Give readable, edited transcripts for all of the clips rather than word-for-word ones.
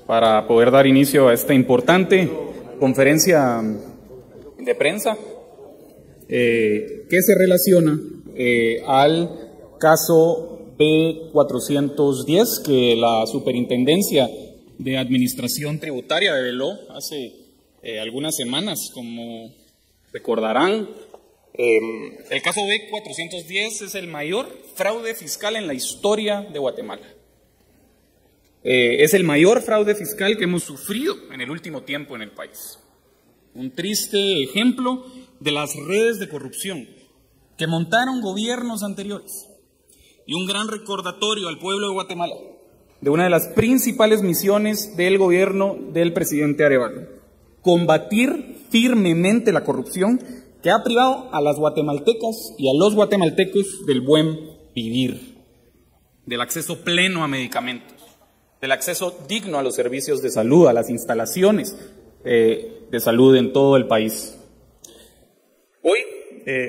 para poder dar inicio a esta importante conferencia de prensa que se relaciona al caso B410 que la Superintendencia de Administración Tributaria develó hace algunas semanas, como recordarán. El caso B410 es el mayor fraude fiscal en la historia de Guatemala. Es el mayor fraude fiscal que hemos sufrido en el último tiempo en el país. Un triste ejemplo de las redes de corrupción que montaron gobiernos anteriores y un gran recordatorio al pueblo de Guatemala de una de las principales misiones del gobierno del presidente Arevalo: combatir firmemente la corrupción que ha privado a las guatemaltecas y a los guatemaltecos del buen vivir, del acceso pleno a medicamentos, del acceso digno a los servicios de salud, a las instalaciones de salud en todo el país. Hoy,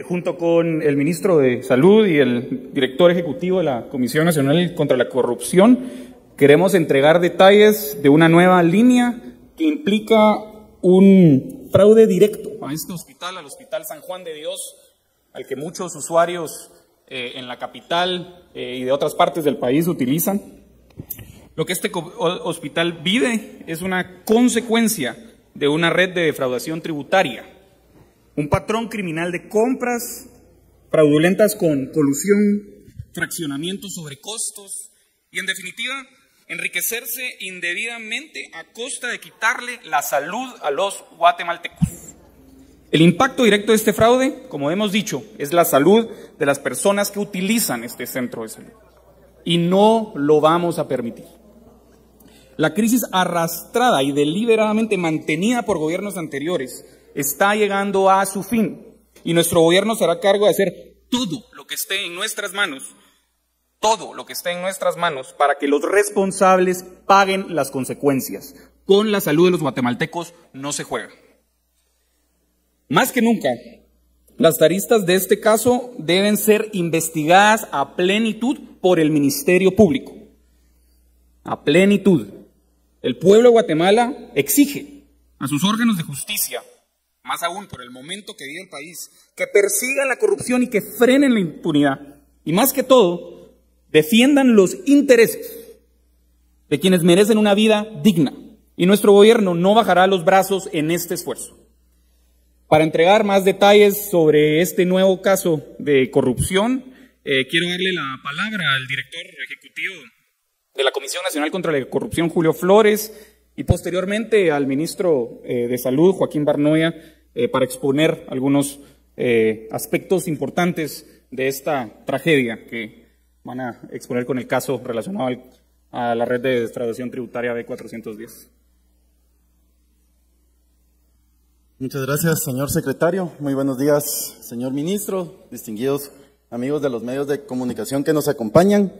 junto con el ministro de Salud y el director ejecutivo de la Comisión Nacional contra la Corrupción, queremos entregar detalles de una nueva línea que implica un fraude directo a este hospital, al Hospital San Juan de Dios, al que muchos usuarios en la capital y de otras partes del país utilizan. Lo que este hospital vive es una consecuencia de una red de defraudación tributaria, un patrón criminal de compras fraudulentas con colusión, fraccionamientos sobre costos y, en definitiva, enriquecerse indebidamente a costa de quitarle la salud a los guatemaltecos. El impacto directo de este fraude, como hemos dicho, es la salud de las personas que utilizan este centro de salud. Y no lo vamos a permitir. La crisis arrastrada y deliberadamente mantenida por gobiernos anteriores está llegando a su fin. Y nuestro gobierno se hará cargo de hacer todo lo que esté en nuestras manos, para que los responsables paguen las consecuencias. Con la salud de los guatemaltecos no se juega. Más que nunca, las aristas de este caso deben ser investigadas a plenitud por el Ministerio Público. A plenitud. El pueblo de Guatemala exige a sus órganos de justicia, más aún por el momento que vive el país, que persigan la corrupción y que frenen la impunidad. Y más que todo, defiendan los intereses de quienes merecen una vida digna. Y nuestro gobierno no bajará los brazos en este esfuerzo. Para entregar más detalles sobre este nuevo caso de corrupción, quiero darle la palabra al director ejecutivo de la Comisión Nacional contra la Corrupción, Julio Flores, y posteriormente al ministro de Salud, Joaquín Barnoya, para exponer algunos aspectos importantes de esta tragedia que van a exponer con el caso relacionado a la red de defraudación tributaria B410. Muchas gracias, señor secretario. Muy buenos días, señor ministro, distinguidos amigos de los medios de comunicación que nos acompañan.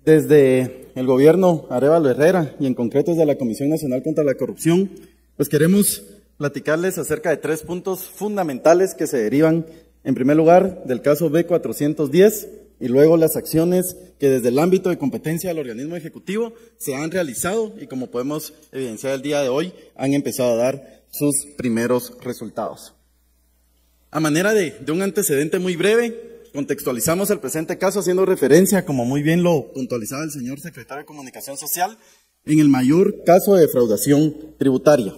Desde el gobierno Arevalo Herrera y en concreto desde la Comisión Nacional contra la Corrupción, pues queremos platicarles acerca de 3 puntos fundamentales que se derivan, en primer lugar, del caso B410 y luego las acciones que desde el ámbito de competencia del organismo ejecutivo se han realizado y, como podemos evidenciar el día de hoy, han empezado a dar sus primeros resultados. A manera de un antecedente muy breve, contextualizamos el presente caso haciendo referencia, como muy bien lo puntualizaba el señor secretario de Comunicación Social, en el mayor caso de defraudación tributaria.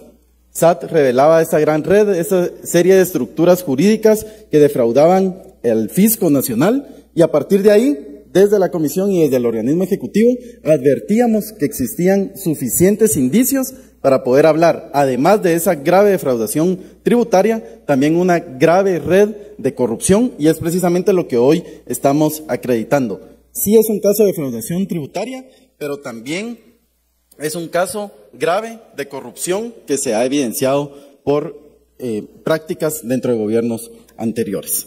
SAT revelaba esa gran red, esa serie de estructuras jurídicas que defraudaban el fisco nacional, y a partir de ahí, desde la comisión y desde el organismo ejecutivo, advertíamos que existían suficientes indicios para poder hablar, además de esa grave defraudación tributaria, también una grave red de corrupción, y es precisamente lo que hoy estamos acreditando. Sí es un caso de defraudación tributaria, pero también es un caso grave de corrupción que se ha evidenciado por prácticas dentro de gobiernos anteriores.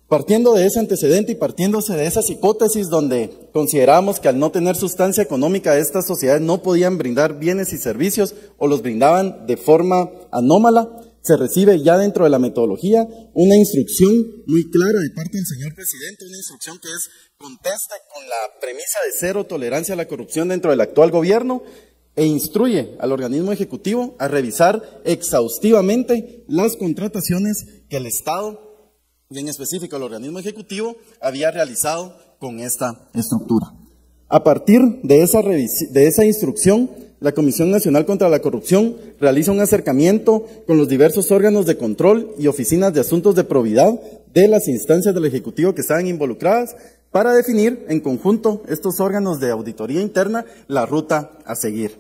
Partiendo de ese antecedente y partiéndose de esas hipótesis donde consideramos que al no tener sustancia económica estas sociedades no podían brindar bienes y servicios o los brindaban de forma anómala, se recibe ya dentro de la metodología una instrucción muy clara de parte del señor presidente, una instrucción que es contesta con la premisa de cero tolerancia a la corrupción dentro del actual gobierno e instruye al organismo ejecutivo a revisar exhaustivamente las contrataciones que el Estado, y en específico el organismo ejecutivo, había realizado con esta estructura. A partir de esa instrucción, la Comisión Nacional contra la Corrupción realiza un acercamiento con los diversos órganos de control y oficinas de asuntos de probidad de las instancias del Ejecutivo que estaban involucradas para definir en conjunto estos órganos de auditoría interna la ruta a seguir.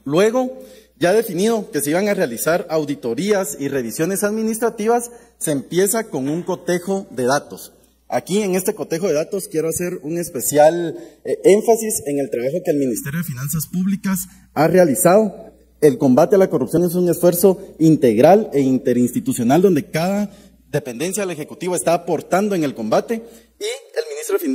Luego, ya definido que se iban a realizar auditorías y revisiones administrativas, se empieza con un cotejo de datos. Aquí en este cotejo de datos quiero hacer un especial énfasis en el trabajo que el Ministerio de Finanzas Públicas ha realizado. El combate a la corrupción es un esfuerzo integral e interinstitucional donde cada dependencia del Ejecutivo está aportando en el combate y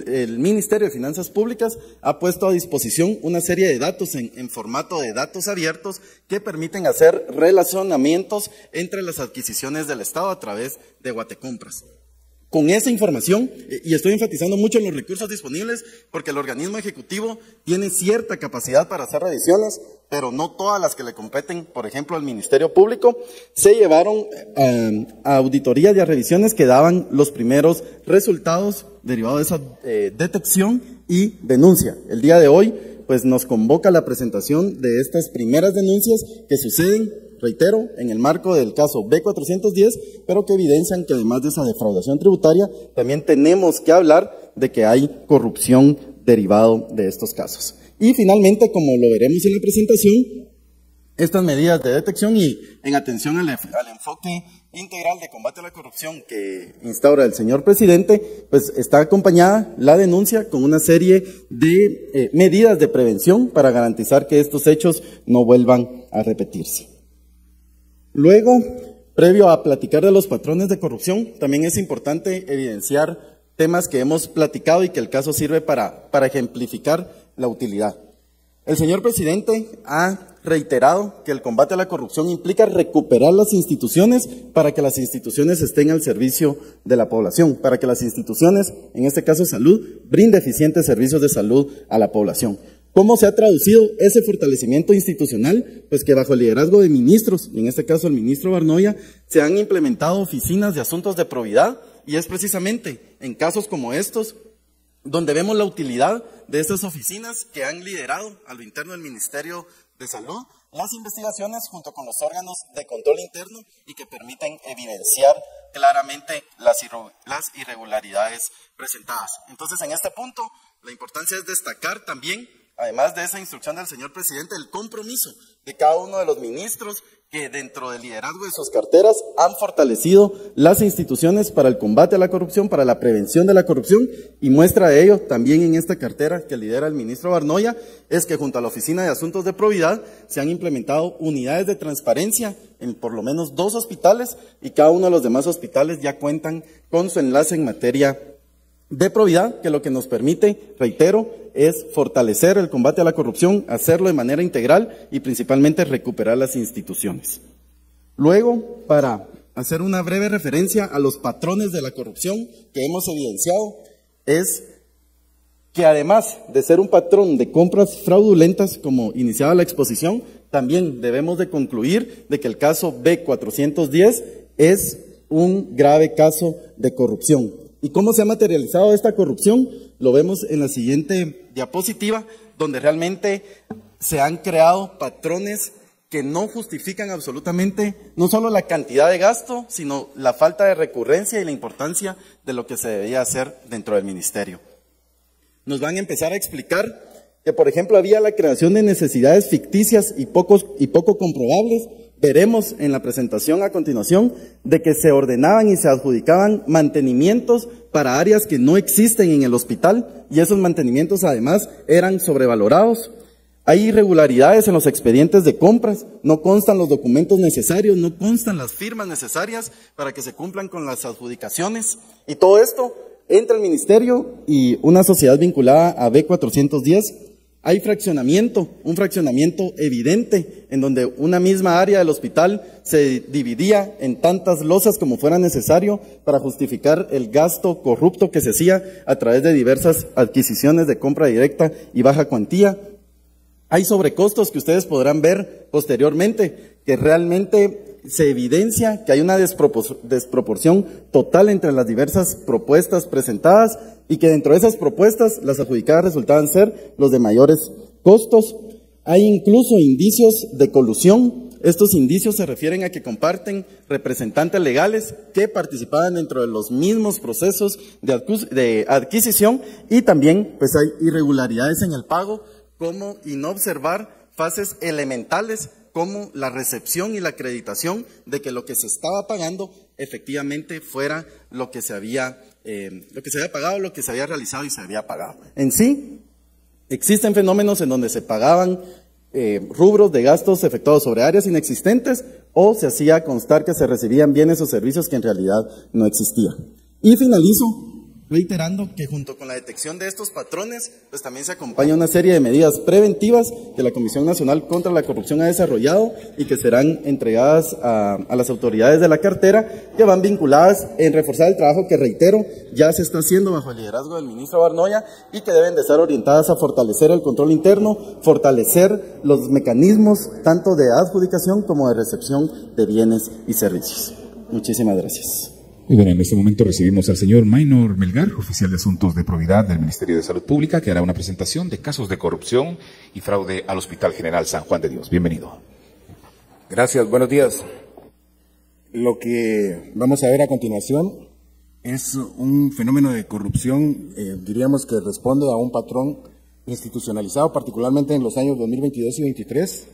el Ministerio de Finanzas Públicas ha puesto a disposición una serie de datos en formato de datos abiertos que permiten hacer relacionamientos entre las adquisiciones del Estado a través de Guatecompras. Con esa información, y estoy enfatizando mucho en los recursos disponibles, porque el organismo ejecutivo tiene cierta capacidad para hacer revisiones, pero no todas las que le competen, por ejemplo, al Ministerio Público, se llevaron a auditorías y a revisiones que daban los primeros resultados derivados de esa detección y denuncia. El día de hoy, pues nos convoca la presentación de estas primeras denuncias que suceden, reitero, en el marco del caso B410, pero que evidencian que además de esa defraudación tributaria, también tenemos que hablar de que hay corrupción derivado de estos casos. Y finalmente, como lo veremos en la presentación, estas medidas de detección y en atención al enfoque integral de combate a la corrupción que instaura el señor presidente, pues está acompañada la denuncia con una serie de medidas de prevención para garantizar que estos hechos no vuelvan a repetirse. Luego, previo a platicar de los patrones de corrupción, también es importante evidenciar temas que hemos platicado y que el caso sirve para ejemplificar la utilidad. El señor presidente ha reiterado que el combate a la corrupción implica recuperar las instituciones para que las instituciones estén al servicio de la población, para que las instituciones, en este caso salud, brinden eficientes servicios de salud a la población. ¿Cómo se ha traducido ese fortalecimiento institucional? Pues que bajo el liderazgo de ministros, y en este caso el ministro Barnoya, se han implementado oficinas de asuntos de probidad, y es precisamente en casos como estos donde vemos la utilidad de estas oficinas que han liderado a lo interno del Ministerio de Salud las investigaciones junto con los órganos de control interno y que permiten evidenciar claramente las irregularidades presentadas. Entonces, en este punto, la importancia es destacar también, además de esa instrucción del señor presidente, el compromiso de cada uno de los ministros que dentro del liderazgo de sus carteras han fortalecido las instituciones para el combate a la corrupción, para la prevención de la corrupción, y muestra de ello también en esta cartera que lidera el ministro Barnoya, es que junto a la Oficina de Asuntos de Probidad se han implementado unidades de transparencia en por lo menos 2 hospitales y cada uno de los demás hospitales ya cuentan con su enlace en materia de probidad, que lo que nos permite, reitero, es fortalecer el combate a la corrupción, hacerlo de manera integral y principalmente recuperar las instituciones. Luego, para hacer una breve referencia a los patrones de la corrupción que hemos evidenciado, es que además de ser un patrón de compras fraudulentas, como iniciaba la exposición, también debemos de concluir de que el caso B410 es un grave caso de corrupción. ¿Y cómo se ha materializado esta corrupción? Lo vemos en la siguiente diapositiva, donde realmente se han creado patrones que no justifican absolutamente no solo la cantidad de gasto, sino la falta de recurrencia y la importancia de lo que se debía hacer dentro del ministerio. Nos van a empezar a explicar que, por ejemplo, había la creación de necesidades ficticias y poco comprobables. Veremos en la presentación a continuación de que se ordenaban y se adjudicaban mantenimientos para áreas que no existen en el hospital y esos mantenimientos además eran sobrevalorados. Hay irregularidades en los expedientes de compras, no constan los documentos necesarios, no constan las firmas necesarias para que se cumplan con las adjudicaciones y todo esto entre el ministerio y una sociedad vinculada a B410 Hay fraccionamiento, un fraccionamiento evidente, en donde una misma área del hospital se dividía en tantas losas como fuera necesario para justificar el gasto corrupto que se hacía a través de diversas adquisiciones de compra directa y baja cuantía. Hay sobrecostos que ustedes podrán ver posteriormente, que realmente se evidencia que hay una desproporción total entre las diversas propuestas presentadas y que dentro de esas propuestas las adjudicadas resultaban ser los de mayores costos. Hay incluso indicios de colusión. Estos indicios se refieren a que comparten representantes legales que participaban dentro de los mismos procesos de adquisición, y también pues hay irregularidades en el pago, como y no observar fases elementales como la recepción y la acreditación de que lo que se estaba pagando efectivamente fuera lo que se había pagado, lo que se había realizado y se había pagado. En sí, existen fenómenos en donde se pagaban rubros de gastos efectuados sobre áreas inexistentes, o se hacía constar que se recibían bienes o servicios que en realidad no existían. Y finalizo reiterando que junto con la detección de estos patrones, pues también se acompaña una serie de medidas preventivas que la Comisión Nacional contra la Corrupción ha desarrollado y que serán entregadas a las autoridades de la cartera, que van vinculadas en reforzar el trabajo que, reitero, ya se está haciendo bajo el liderazgo del ministro Barnoya, y que deben de estar orientadas a fortalecer el control interno, fortalecer los mecanismos tanto de adjudicación como de recepción de bienes y servicios. Muchísimas gracias. Muy bien, en este momento recibimos al señor Maynor Melgar, oficial de Asuntos de Probidad del Ministerio de Salud Pública, que hará una presentación de casos de corrupción y fraude al Hospital General San Juan de Dios. Bienvenido. Gracias, buenos días. Lo que vamos a ver a continuación es un fenómeno de corrupción, diríamos que responde a un patrón institucionalizado, particularmente en los años 2022 y 2023.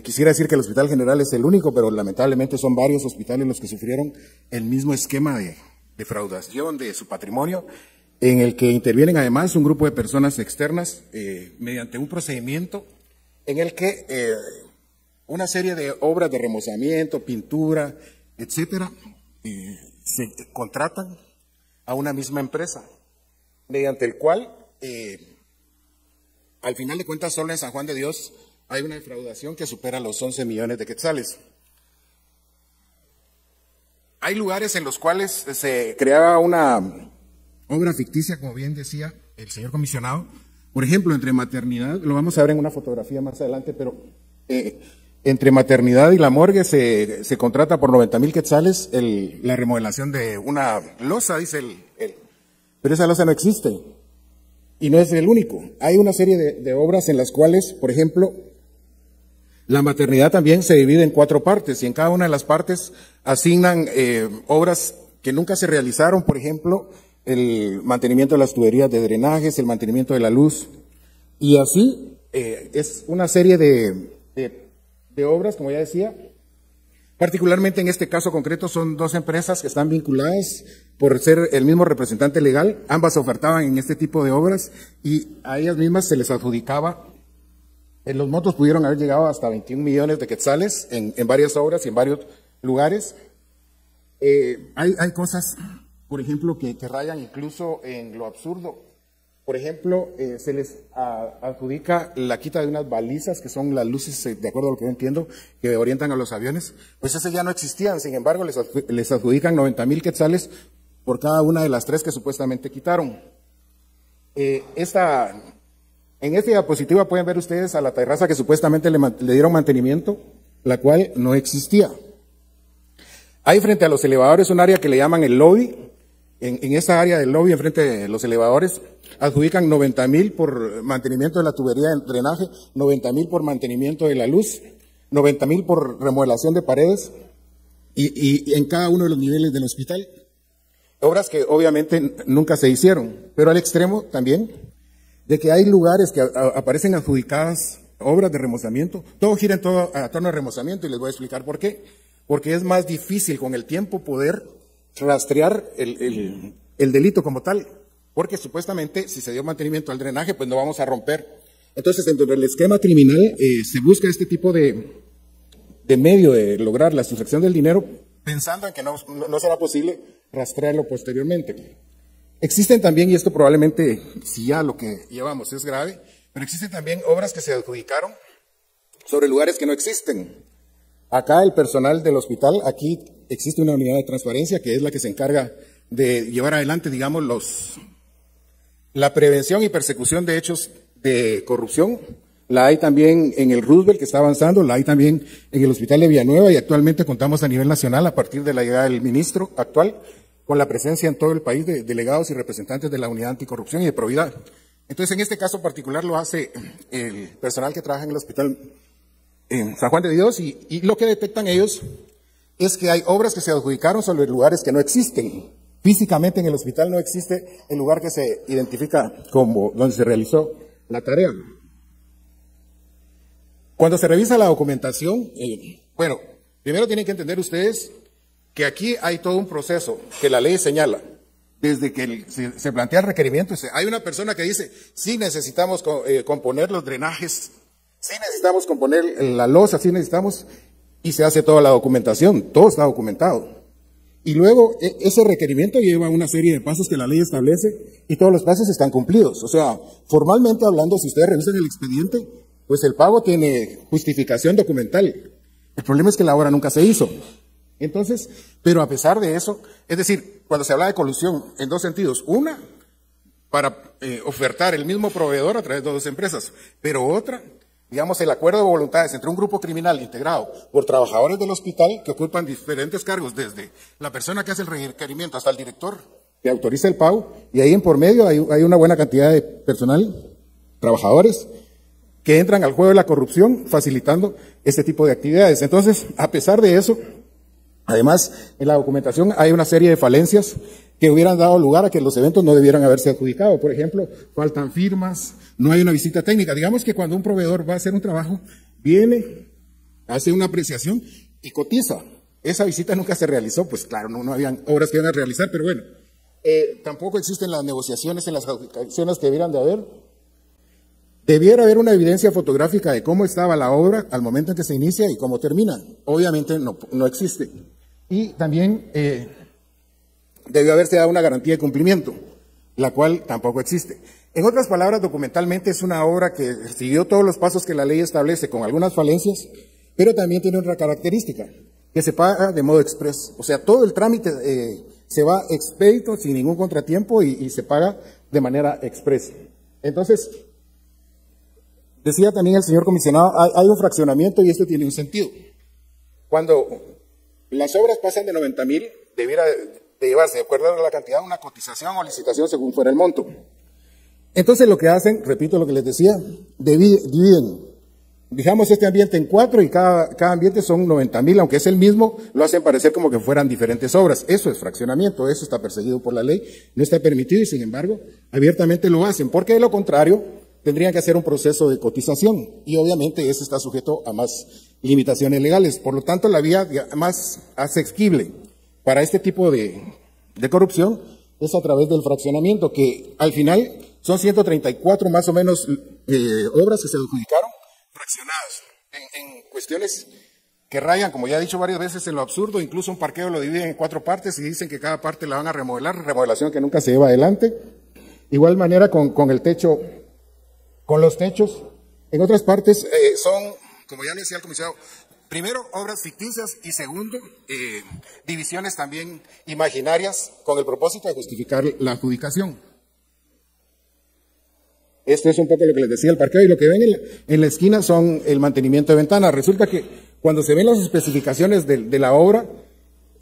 Quisiera decir que el Hospital General es el único, pero lamentablemente son varios hospitales los que sufrieron el mismo esquema de defraudación de su patrimonio, en el que intervienen además un grupo de personas externas mediante un procedimiento en el que una serie de obras de remozamiento, pintura, etcétera, se contratan a una misma empresa, mediante el cual, al final de cuentas, solo en San Juan de Dios hay una defraudación que supera los 11 millones de quetzales. Hay lugares en los cuales se creaba una obra ficticia, como bien decía el señor comisionado. Por ejemplo, entre maternidad, lo vamos a ver en una fotografía más adelante, pero entre maternidad y la morgue se contrata por 90,000 quetzales la remodelación de una losa, dice pero esa losa no existe. Y no es el único. Hay una serie de obras en las cuales, por ejemplo, la maternidad también se divide en 4 partes, y en cada una de las partes asignan obras que nunca se realizaron, por ejemplo, el mantenimiento de las tuberías de drenajes, el mantenimiento de la luz, y así es una serie de obras, como ya decía. Particularmente en este caso concreto son 2 empresas que están vinculadas por ser el mismo representante legal. Ambas ofertaban en este tipo de obras y a ellas mismas se les adjudicaba. Los montos pudieron haber llegado hasta 21 millones de quetzales en varias obras y en varios lugares. Hay cosas, por ejemplo, que rayan incluso en lo absurdo. Por ejemplo, se les adjudica la quita de unas balizas, que son las luces, de acuerdo a lo que yo entiendo, que orientan a los aviones. Pues esas ya no existían, sin embargo, les adjudican 90,000 quetzales por cada una de las 3 que supuestamente quitaron. En esta diapositiva pueden ver ustedes a la terraza que supuestamente le dieron mantenimiento, la cual no existía. Hay frente a los elevadores un área que le llaman el lobby. En esta área del lobby, enfrente de los elevadores, adjudican 90,000 por mantenimiento de la tubería de drenaje, 90,000 por mantenimiento de la luz, 90,000 por remodelación de paredes, y en cada uno de los niveles del hospital. Obras que obviamente nunca se hicieron, pero al extremo también de que hay lugares que aparecen adjudicadas obras de remozamiento. Todo gira en torno a remozamiento, y les voy a explicar por qué. Porque es más difícil con el tiempo poder rastrear el delito como tal, porque supuestamente si se dio mantenimiento al drenaje, pues no vamos a romper. Entonces, dentro del esquema criminal se busca este tipo de medio de lograr la sustracción del dinero, pensando en que no será posible rastrearlo posteriormente. Existen también, y esto probablemente, si ya lo que llevamos es grave, pero existen también obras que se adjudicaron sobre lugares que no existen. Acá el personal del hospital, aquí existe una unidad de transparencia que es la que se encarga de llevar adelante, digamos, la prevención y persecución de hechos de corrupción. La hay también en el Roosevelt, que está avanzando, la hay también en el Hospital de Villanueva, y actualmente contamos a nivel nacional, a partir de la llegada del ministro actual, con la presencia en todo el país de delegados y representantes de la Unidad Anticorrupción y de Probidad. Entonces, en este caso particular lo hace el personal que trabaja en el Hospital en San Juan de Dios, y lo que detectan ellos es que hay obras que se adjudicaron sobre lugares que no existen. Físicamente en el hospital no existe el lugar que se identifica como donde se realizó la tarea. Cuando se revisa la documentación, bueno, primero tienen que entender ustedes que aquí hay todo un proceso que la ley señala. Desde que se plantea el requerimiento, hay una persona que dice, sí necesitamos componer los drenajes, sí necesitamos componer la losa, sí necesitamos, y se hace toda la documentación, todo está documentado. Y luego ese requerimiento lleva una serie de pasos que la ley establece y todos los pasos están cumplidos. O sea, formalmente hablando, si ustedes revisan el expediente, pues el pago tiene justificación documental. El problema es que la obra nunca se hizo. Entonces, pero a pesar de eso, es decir, cuando se habla de colusión, en dos sentidos. Una, para ofertar el mismo proveedor a través de dos empresas, pero otra, digamos, el acuerdo de voluntades entre un grupo criminal integrado por trabajadores del hospital que ocupan diferentes cargos, desde la persona que hace el requerimiento hasta el director que autoriza el pago, y ahí en por medio hay una buena cantidad de personal, trabajadores, que entran al juego de la corrupción facilitando este tipo de actividades. Entonces, a pesar de eso, además, en la documentación hay una serie de falencias que hubieran dado lugar a que los eventos no debieran haberse adjudicado. Por ejemplo, faltan firmas, no hay una visita técnica. Digamos que cuando un proveedor va a hacer un trabajo, viene, hace una apreciación y cotiza. Esa visita nunca se realizó, pues claro, no habían obras que iban a realizar, pero bueno, tampoco existen las negociaciones en las adjudicaciones que debieran de haber. Debiera haber una evidencia fotográfica de cómo estaba la obra al momento en que se inicia y cómo termina. Obviamente no existe. Y también debió haberse dado una garantía de cumplimiento, la cual tampoco existe. En otras palabras, documentalmente es una obra que siguió todos los pasos que la ley establece con algunas falencias, pero también tiene otra característica, que se paga de modo express. O sea, todo el trámite se va expedito, sin ningún contratiempo, y se paga de manera express. Entonces, decía también el señor comisionado, hay un fraccionamiento y esto tiene un sentido. Cuando las obras pasan de 90,000, debiera de llevarse, de acuerdo a la cantidad, una cotización o licitación según fuera el monto. Entonces lo que hacen, repito lo que les decía, dividen, digamos, este ambiente en 4 y cada ambiente son 90,000, aunque es el mismo, lo hacen parecer como que fueran diferentes obras. Eso es fraccionamiento, eso está perseguido por la ley, no está permitido y sin embargo abiertamente lo hacen, porque de lo contrario tendrían que hacer un proceso de cotización y obviamente eso está sujeto a más limitaciones legales. Por lo tanto, la vía más asequible para este tipo de corrupción es a través del fraccionamiento, que al final son 134 más o menos obras que se adjudicaron fraccionadas en cuestiones que rayan, como ya he dicho varias veces, en lo absurdo. Incluso un parqueo lo dividen en 4 partes y dicen que cada parte la van a remodelar, remodelación que nunca se lleva adelante. Igual manera con el techo, con los techos. En otras partes son, como ya le decía el comisionado, primero, obras ficticias y segundo, divisiones también imaginarias con el propósito de justificar la adjudicación. Esto es un poco lo que les decía el parqueo y lo que ven en la esquina son el mantenimiento de ventanas. Resulta que cuando se ven las especificaciones de la obra,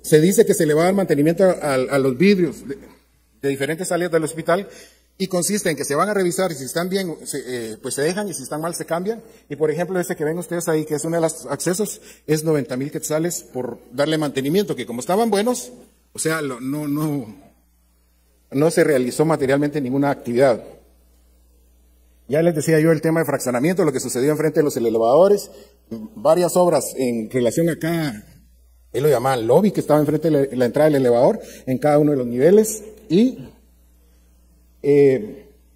se dice que se le va a dar mantenimiento a los vidrios de diferentes áreas del hospital y consiste en que se van a revisar y si están bien, pues se dejan y si están mal se cambian. Y por ejemplo, este que ven ustedes ahí, que es uno de los accesos, es 90,000 quetzales por darle mantenimiento, que como estaban buenos, o sea, no se realizó materialmente ninguna actividad. Ya les decía yo el tema de fraccionamiento, lo que sucedió enfrente de los elevadores, varias obras en relación acá, él lo llamaban lobby, que estaba enfrente de la entrada del elevador, en cada uno de los niveles, y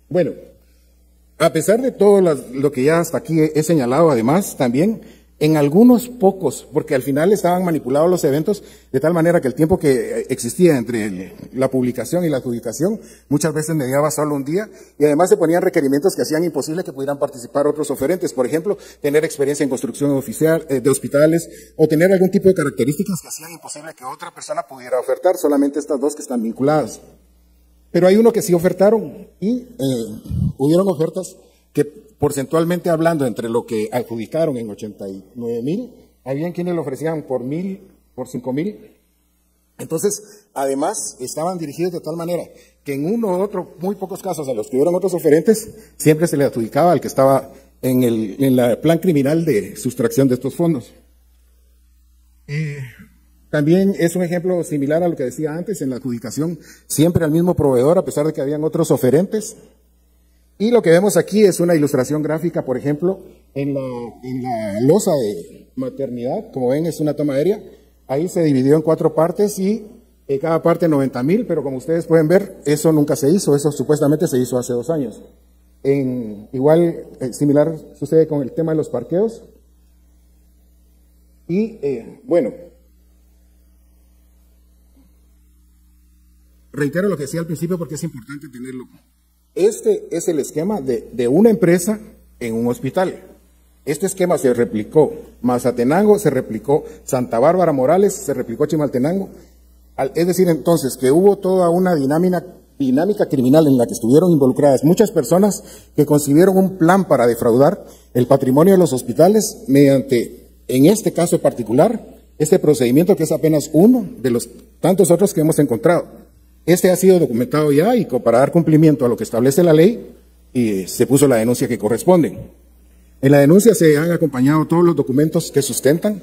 bueno, a pesar de todo lo que ya hasta aquí he señalado, además, también En algunos pocos, porque al final estaban manipulados los eventos de tal manera que el tiempo que existía entre la publicación y la adjudicación muchas veces mediaba solo un día, y además se ponían requerimientos que hacían imposible que pudieran participar otros oferentes. Por ejemplo, tener experiencia en construcción oficial de hospitales o tener algún tipo de características que hacían imposible que otra persona pudiera ofertar, solamente estas dos que están vinculadas. Pero hay uno que sí ofertaron y hubieron ofertas que porcentualmente hablando entre lo que adjudicaron en 89,000, habían quienes lo ofrecían por 1,000, por 5,000. Entonces, además, estaban dirigidos de tal manera que en uno u otro, muy pocos casos a los que hubieron otros oferentes, siempre se le adjudicaba al que estaba en el plan criminal de sustracción de estos fondos. También es un ejemplo similar a lo que decía antes, en la adjudicación, siempre al mismo proveedor, a pesar de que habían otros oferentes. Y lo que vemos aquí es una ilustración gráfica, por ejemplo, en la losa de maternidad, como ven es una toma aérea, ahí se dividió en 4 partes y cada parte 90,000, pero como ustedes pueden ver, eso nunca se hizo, eso supuestamente se hizo hace 2 años. Igual, similar sucede con el tema de los parqueos. Y bueno, reitero lo que decía al principio porque es importante tenerlo. Este es el esquema de una empresa en un hospital. Este esquema se replicó Mazatenango, se replicó Santa Bárbara Morales, se replicó Chimaltenango. Es decir, entonces, que hubo toda una dinámica criminal en la que estuvieron involucradas muchas personas que concibieron un plan para defraudar el patrimonio de los hospitales mediante, en este caso particular, este procedimiento que es apenas uno de los tantos otros que hemos encontrado. Este ha sido documentado ya y para dar cumplimiento a lo que establece la ley, y se puso la denuncia que corresponde. En la denuncia se han acompañado todos los documentos que sustentan.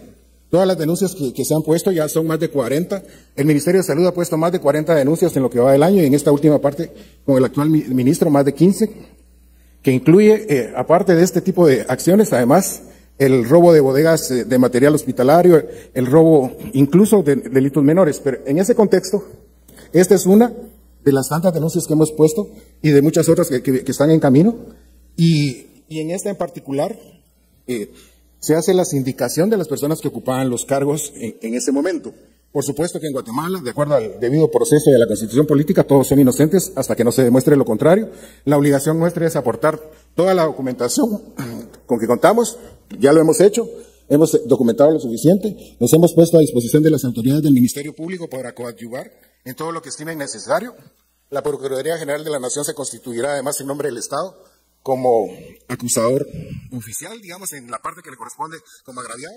Todas las denuncias que se han puesto ya son más de 40. El Ministerio de Salud ha puesto más de 40 denuncias en lo que va del año y en esta última parte con el actual ministro más de 15, que incluye, aparte de este tipo de acciones, además el robo de bodegas de material hospitalario, el robo incluso de delitos menores. Pero en ese contexto, esta es una de las tantas denuncias que hemos puesto y de muchas otras que están en camino. Y en esta en particular se hace la sindicación de las personas que ocupaban los cargos en ese momento. Por supuesto que en Guatemala, de acuerdo al debido proceso de la Constitución política, todos son inocentes hasta que no se demuestre lo contrario. La obligación nuestra es aportar toda la documentación con que contamos, ya lo hemos hecho. Hemos documentado lo suficiente, nos hemos puesto a disposición de las autoridades del Ministerio Público para coadyuvar en todo lo que estimen necesario. La Procuraduría General de la Nación se constituirá además en nombre del Estado como acusador oficial, digamos, en la parte que le corresponde como agraviado.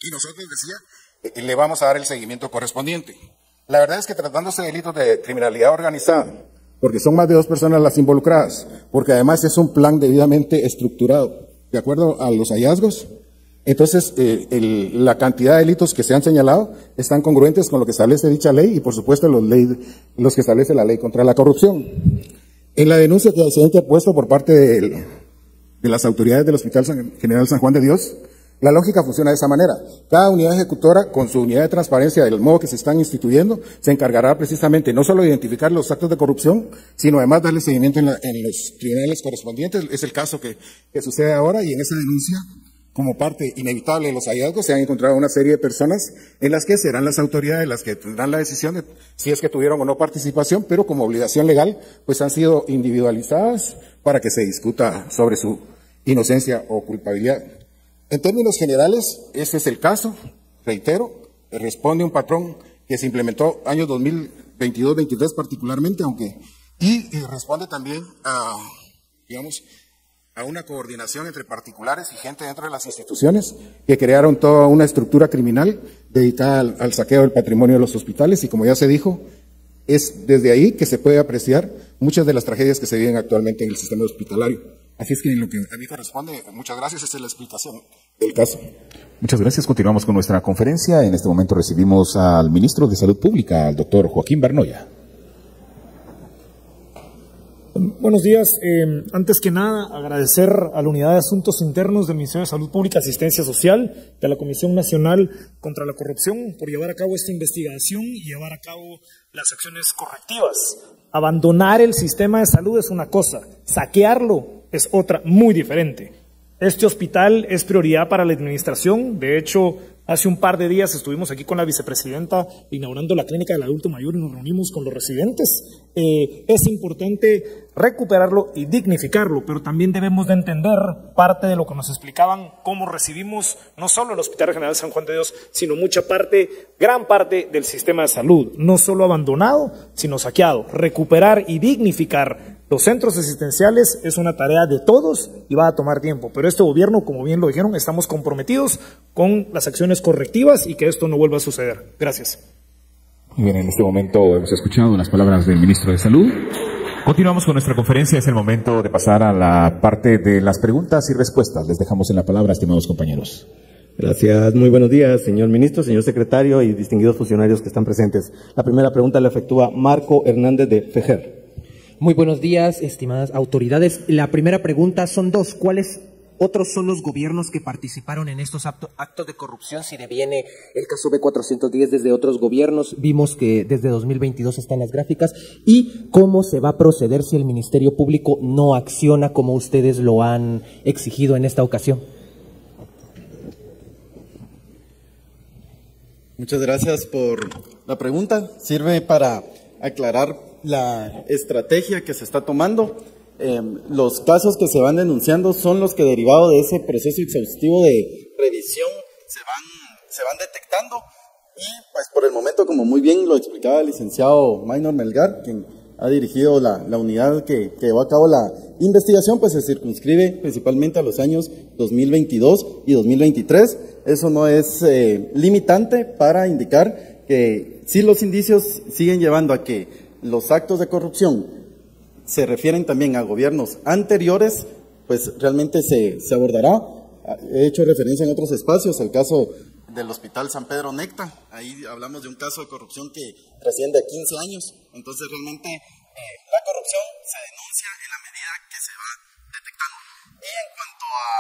Y nosotros, decía, le vamos a dar el seguimiento correspondiente. La verdad es que tratándose de delitos de criminalidad organizada, porque son más de 2 personas las involucradas, porque además es un plan debidamente estructurado, de acuerdo a los hallazgos. Entonces, la cantidad de delitos que se han señalado están congruentes con lo que establece dicha ley y, por supuesto, los que establece la ley contra la corrupción. En la denuncia que se ha interpuesto por parte de las autoridades del Hospital General San Juan de Dios, la lógica funciona de esa manera. Cada unidad ejecutora, con su unidad de transparencia del modo que se están instituyendo, se encargará precisamente no solo de identificar los actos de corrupción, sino además darle seguimiento en los tribunales correspondientes. Es el caso que sucede ahora, y en esa denuncia, como parte inevitable de los hallazgos, se han encontrado una serie de personas en las que serán las autoridades las que tendrán la decisión de si es que tuvieron o no participación, pero como obligación legal, pues han sido individualizadas para que se discuta sobre su inocencia o culpabilidad. En términos generales, ese es el caso, reitero, responde un patrón que se implementó años 2022-23 particularmente, y responde también a, digamos, a una coordinación entre particulares y gente dentro de las instituciones que crearon toda una estructura criminal dedicada al saqueo del patrimonio de los hospitales, y como ya se dijo, es desde ahí que se puede apreciar muchas de las tragedias que se viven actualmente en el sistema hospitalario. Así es que en lo que a mí corresponde, muchas gracias, esa es la explicación del caso. Muchas gracias, continuamos con nuestra conferencia. En este momento recibimos al ministro de Salud Pública, al doctor Joaquín Bernoya. Buenos días. Antes que nada, agradecer a la Unidad de Asuntos Internos del Ministerio de Salud Pública y Asistencia Social, de la Comisión Nacional contra la Corrupción, por llevar a cabo esta investigación y llevar a cabo las acciones correctivas. Abandonar el sistema de salud es una cosa, saquearlo es otra muy diferente. Este hospital es prioridad para la administración. De hecho, hace un par de días estuvimos aquí con la vicepresidenta inaugurando la clínica del adulto mayor y nos reunimos con los residentes. Es importante recuperarlo y dignificarlo, pero también debemos de entender parte de lo que nos explicaban, cómo recibimos no solo el Hospital General San Juan de Dios, sino gran parte del sistema de salud, no solo abandonado, sino saqueado. Recuperar y dignificar los centros asistenciales es una tarea de todos y va a tomar tiempo, pero este gobierno, como bien lo dijeron, estamos comprometidos con las acciones correctivas y que esto no vuelva a suceder. Gracias. Muy bien, en este momento hemos escuchado las palabras del ministro de Salud. Continuamos con nuestra conferencia. Es el momento de pasar a la parte de las preguntas y respuestas. Les dejamos en la palabra, estimados compañeros. Gracias. Muy buenos días, señor ministro, señor secretario y distinguidos funcionarios que están presentes. La primera pregunta la efectúa Marco Hernández de FEJER. Muy buenos días, estimadas autoridades. La primera pregunta son dos. ¿Cuáles otros son los gobiernos que participaron en estos actos de corrupción? Si deviene el caso B410 desde otros gobiernos, vimos que desde 2022 están las gráficas. ¿Y cómo se va a proceder si el Ministerio Público no acciona como ustedes lo han exigido en esta ocasión? Muchas gracias por la pregunta. Sirve para aclarar la estrategia que se está tomando. Los casos que se van denunciando son los que, derivado de ese proceso exhaustivo de revisión, se van detectando, y pues por el momento, como muy bien lo explicaba el licenciado Maynor Melgar, quien ha dirigido la unidad que llevó a cabo la investigación, pues se circunscribe principalmente a los años 2022 y 2023. Eso no es limitante para indicar que si los indicios siguen llevando a que los actos de corrupción se refieren también a gobiernos anteriores, pues realmente se abordará. He hecho referencia en otros espacios al caso del Hospital San Pedro Necta. Ahí hablamos de un caso de corrupción que trasciende a 15 años. Entonces realmente la corrupción se denuncia en la medida que se va detectando. Y en cuanto a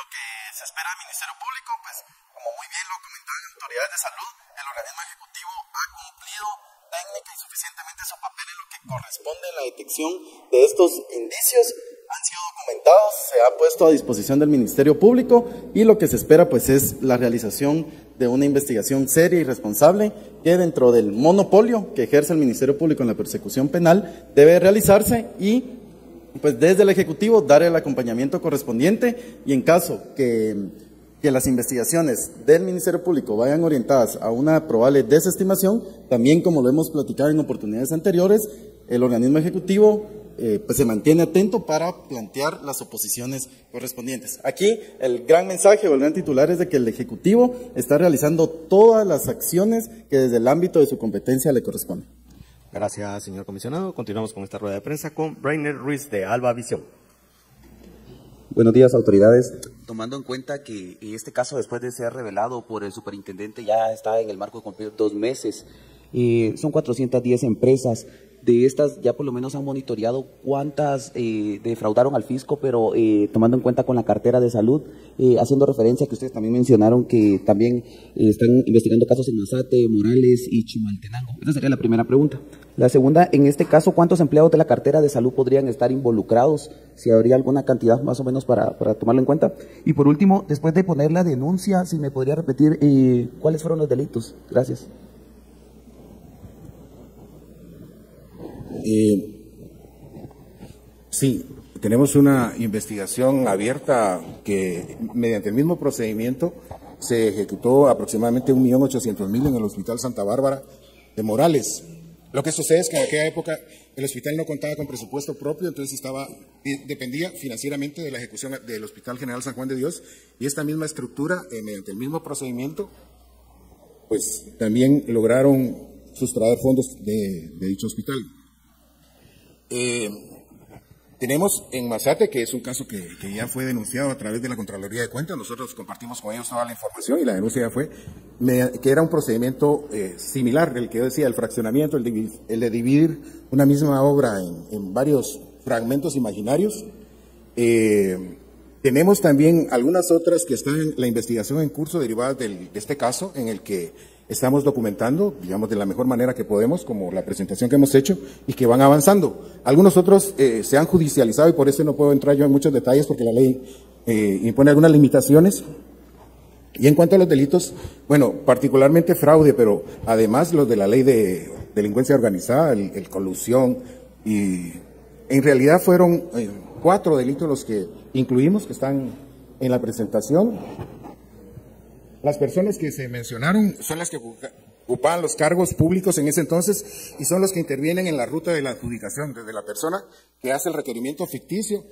lo que se espera del Ministerio Público, pues como muy bien lo comentaban autoridades de salud, el organismo ejecutivo ha cumplido técnica y suficientemente su papel en lo que corresponde a la detección de estos indicios. Han sido documentados, se ha puesto a disposición del Ministerio Público, y lo que se espera pues es la realización de una investigación seria y responsable que, dentro del monopolio que ejerce el Ministerio Público en la persecución penal, debe realizarse, y pues desde el Ejecutivo dar el acompañamiento correspondiente, y en caso que las investigaciones del Ministerio Público vayan orientadas a una probable desestimación, también, como lo hemos platicado en oportunidades anteriores, el organismo ejecutivo pues se mantiene atento para plantear las oposiciones correspondientes. Aquí el gran mensaje o el gran titular es de que el Ejecutivo está realizando todas las acciones que desde el ámbito de su competencia le corresponden. Gracias, señor comisionado. Continuamos con esta rueda de prensa con Brainer Ruiz de Alba Visión. Buenos días, autoridades. Tomando en cuenta que este caso, después de ser revelado por el superintendente, ya está en el marco de cumplir 2 meses, son 410 empresas. De estas, ya por lo menos han monitoreado cuántas defraudaron al fisco, pero tomando en cuenta con la cartera de salud, haciendo referencia a que ustedes también mencionaron que también están investigando casos en Mazate, Morales y Chimaltenango. Esa sería la primera pregunta. La segunda, en este caso, ¿cuántos empleados de la cartera de salud podrían estar involucrados? Si habría alguna cantidad más o menos para tomarlo en cuenta. Y por último, después de poner la denuncia, si me podría repetir cuáles fueron los delitos. Gracias. Sí, tenemos una investigación abierta que, mediante el mismo procedimiento, se ejecutó aproximadamente 1.800.000 en el Hospital Santa Bárbara de Morales. Lo que sucede es que en aquella época el hospital no contaba con presupuesto propio, entonces dependía financieramente de la ejecución del Hospital General San Juan de Dios, y esta misma estructura, mediante el mismo procedimiento, pues también lograron sustraer fondos de dicho hospital. Tenemos en Mazate, que es un caso que ya fue denunciado a través de la Contraloría de Cuentas. Nosotros compartimos con ellos toda la información, y la denuncia ya fue que era un procedimiento similar, el que yo decía, el fraccionamiento, el de dividir una misma obra en varios fragmentos imaginarios. Tenemos también algunas otras que están en la investigación en curso derivadas de este caso, en el que estamos documentando, digamos, de la mejor manera que podemos, como la presentación que hemos hecho, y que van avanzando. Algunos otros se han judicializado, y por eso no puedo entrar yo en muchos detalles, porque la ley impone algunas limitaciones. Y en cuanto a los delitos, bueno, particularmente fraude, pero además los de la ley de delincuencia organizada, el colusión, y en realidad fueron 4 delitos los que incluimos, que están en la presentación. Las personas que se mencionaron son las que ocupaban los cargos públicos en ese entonces y son los que intervienen en la ruta de la adjudicación, desde la persona que hace el requerimiento ficticio.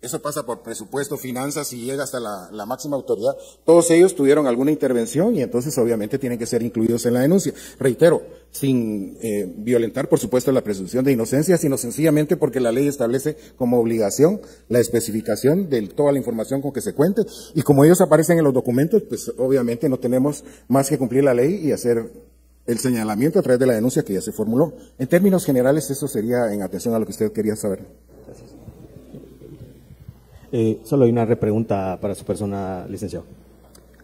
Eso pasa por presupuesto, finanzas y llega hasta la máxima autoridad. Todos ellos tuvieron alguna intervención y entonces obviamente tienen que ser incluidos en la denuncia. Reitero, sin violentar por supuesto la presunción de inocencia, sino sencillamente porque la ley establece como obligación la especificación de toda la información con que se cuente y como ellos aparecen en los documentos, pues obviamente no tenemos más que cumplir la ley y hacer el señalamiento a través de la denuncia que ya se formuló. En términos generales, eso sería en atención a lo que usted quería saber. Solo hay una repregunta para su persona, licenciado.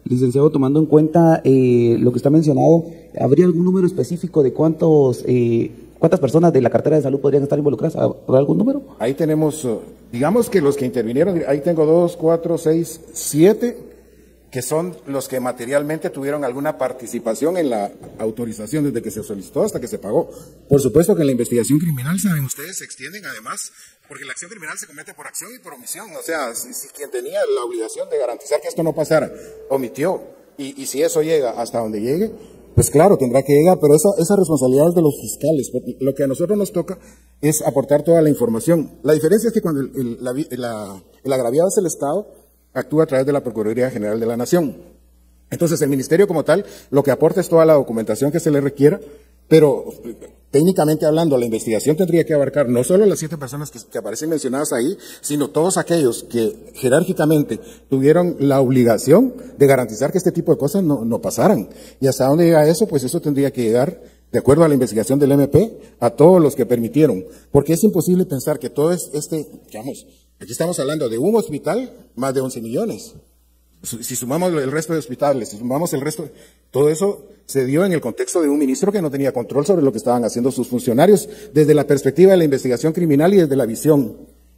Licenciado, tomando en cuenta lo que está mencionado, ¿habría algún número específico de cuántas personas de la cartera de salud podrían estar involucradas? ¿Habrá algún número? Ahí tenemos, digamos que los que intervinieron, ahí tengo 2, 4, 6, 7, que son los que materialmente tuvieron alguna participación en la autorización desde que se solicitó hasta que se pagó. Por supuesto que en la investigación criminal, saben ustedes, se extienden además, porque la acción criminal se comete por acción y por omisión. O sea, si quien tenía la obligación de garantizar que esto no pasara, omitió, y si eso llega hasta donde llegue, pues claro, tendrá que llegar, pero esa responsabilidad es de los fiscales, porque lo que a nosotros nos toca es aportar toda la información. La diferencia es que cuando el agraviado es el Estado, actúa a través de la Procuraduría General de la Nación. Entonces, el Ministerio como tal, lo que aporta es toda la documentación que se le requiera, pero técnicamente hablando, la investigación tendría que abarcar no solo las 7 personas que aparecen mencionadas ahí, sino todos aquellos que jerárquicamente tuvieron la obligación de garantizar que este tipo de cosas no pasaran. Y hasta dónde llega eso, pues eso tendría que llegar, de acuerdo a la investigación del MP, a todos los que permitieron. Porque es imposible pensar que todo digamos, aquí estamos hablando de un hospital, más de 11 millones. Si sumamos el resto de hospitales, si sumamos el resto, todo eso se dio en el contexto de un ministro que no tenía control sobre lo que estaban haciendo sus funcionarios, desde la perspectiva de la investigación criminal y desde la visión.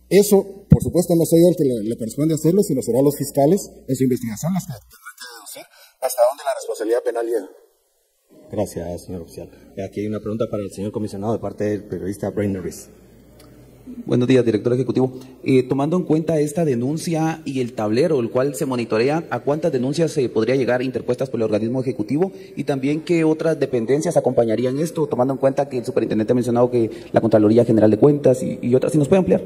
Eso, por supuesto, no soy yo el que le corresponde hacerlo, sino serán los fiscales en su investigación los que tendrán que deducir hasta dónde la responsabilidad penal llega. Gracias, señor oficial. Aquí hay una pregunta para el señor comisionado de parte del periodista Brainer Rees. Buenos días, director ejecutivo. Tomando en cuenta esta denuncia y el tablero, el cual se monitorea, ¿a cuántas denuncias se podría llegar interpuestas por el organismo ejecutivo? Y también, ¿qué otras dependencias acompañarían esto? Tomando en cuenta que el superintendente ha mencionado que la Contraloría General de Cuentas y otras, si nos puede ampliar.